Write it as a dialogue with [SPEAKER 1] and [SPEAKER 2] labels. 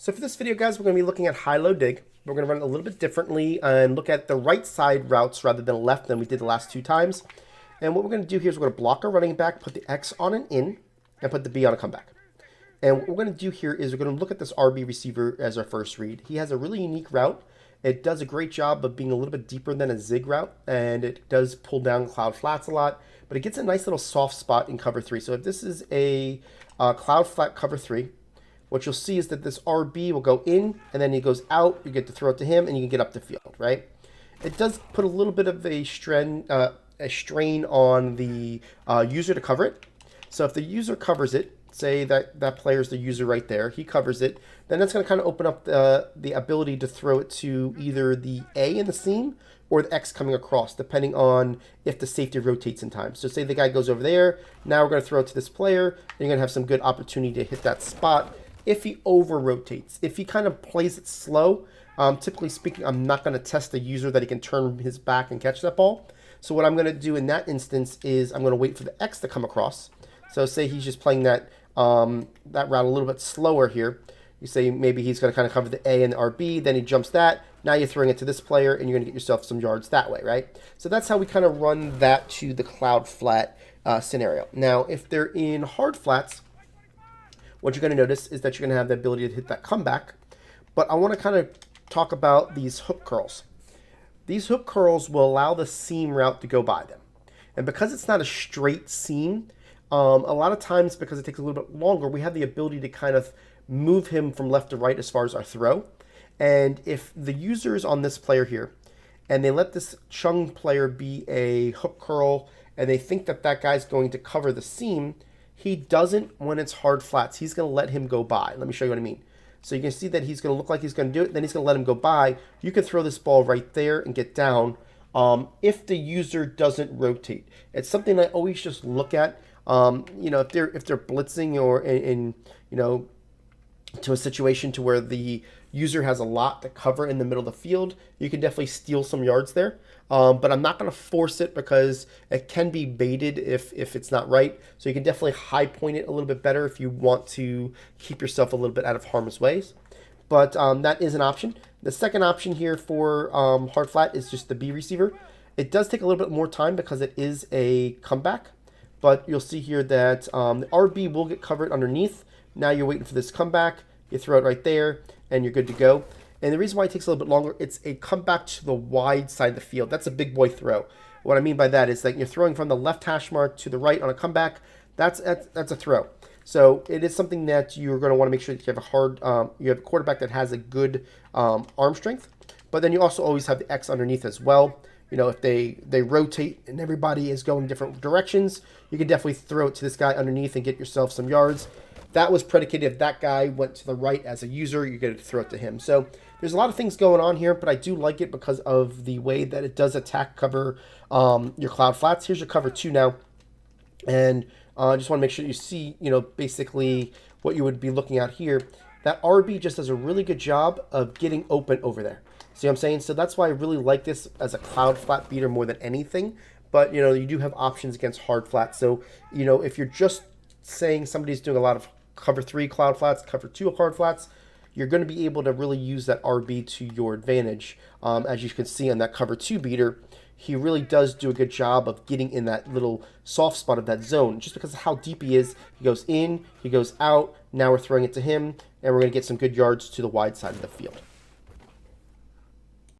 [SPEAKER 1] So for this video, guys, we're going to be looking at high-low dig. We're going to run it a little bit differently and look at the right side routes rather than left than we did the last two times. And what we're going to do here is we're going to block our running back, put the X on an in, and put the B on a comeback. And what we're going to do here is we're going to look at this RB receiver as our first read. He has a really unique route. It does a great job of being a little bit deeper than a zig route, and it does pull down cloud flats a lot, but it gets a nice little soft spot in cover 3. So if this is a cloud flat cover 3, what you'll see is that this RB will go in, and then he goes out. You get to throw it to him, and you can get up the field, right? It does put a little bit of a strain on the user to cover it. So if the user covers it, say that player is the user right there, he covers it, then that's going to kind of open up the ability to throw it to either the A in the seam or the X coming across, depending on if the safety rotates in time. So say the guy goes over there, now we're going to throw it to this player, and you're going to have some good opportunity to hit that spot if he over-rotates. If he kind of plays it slow, typically speaking, I'm not going to test the user that he can turn his back and catch that ball. So what I'm going to do in that instance is I'm going to wait for the X to come across. So say he's just playing that route a little bit slower here. You say maybe he's going to kind of cover the A and the RB, then he jumps that. Now you're throwing it to this player, and you're going to get yourself some yards that way, right? So that's how we kind of run that to the cloud flat scenario. Now, if they're in hard flats, what you're going to notice is that you're going to have the ability to hit that comeback. But I want to kind of talk about these hook curls. These hook curls will allow the seam route to go by them. And because it's not a straight seam, a lot of times, because it takes a little bit longer, we have the ability to kind of move him from left to right as far as our throw. And if the user is on this player here, and they let this Chung player be a hook curl, and they think that that guy's going to cover the seam, he doesn't when it's hard flats. He's going to let him go by. Let me show you what I mean. So you can see that he's going to look like he's going to do it, then he's going to let him go by. You can throw this ball right there and get down if the user doesn't rotate. It's something I always just look at. You know, if they're blitzing or in you know, to a situation to where the user has a lot to cover in the middle of the field, you can definitely steal some yards there. But I'm not going to force it because it can be baited if it's not right. So you can definitely high point it a little bit better if you want to keep yourself a little bit out of harm's ways. But that is an option. The second option here for hard flat is just the B receiver. It does take a little bit more time because it is a comeback. But you'll see here that the RB will get covered underneath. Now you're waiting for this comeback. You throw it right there, and you're good to go. And the reason why it takes a little bit longer, it's a comeback to the wide side of the field. That's a big boy throw. What I mean by that is that you're throwing from the left hash mark to the right on a comeback. That's a throw. So it is something that you're going to want to make sure that you have you have a quarterback that has a good arm strength. But then you also always have the X underneath as well. You know, if they rotate and everybody is going different directions, you can definitely throw it to this guy underneath and get yourself some yards. That was predicated if that guy went to the right as a user, you get to throw it to him. So there's a lot of things going on here, but I do like it because of the way that it does attack cover your cloud flats. Here's your cover 2 now. And I just want to make sure you see, you know, basically what you would be looking at here. That RB just does a really good job of getting open over there. See what I'm saying? So that's why I really like this as a cloud flat beater more than anything. But, you know, you do have options against hard flat. So, you know, if you're just saying somebody's doing a lot of cover 3 cloud flats, cover 2 hard flats, you're going to be able to really use that RB to your advantage. As you can see on that cover 2 beater, he really does do a good job of getting in that little soft spot of that zone. Just because of how deep he is, he goes in, he goes out, now we're throwing it to him, and we're going to get some good yards to the wide side of the field.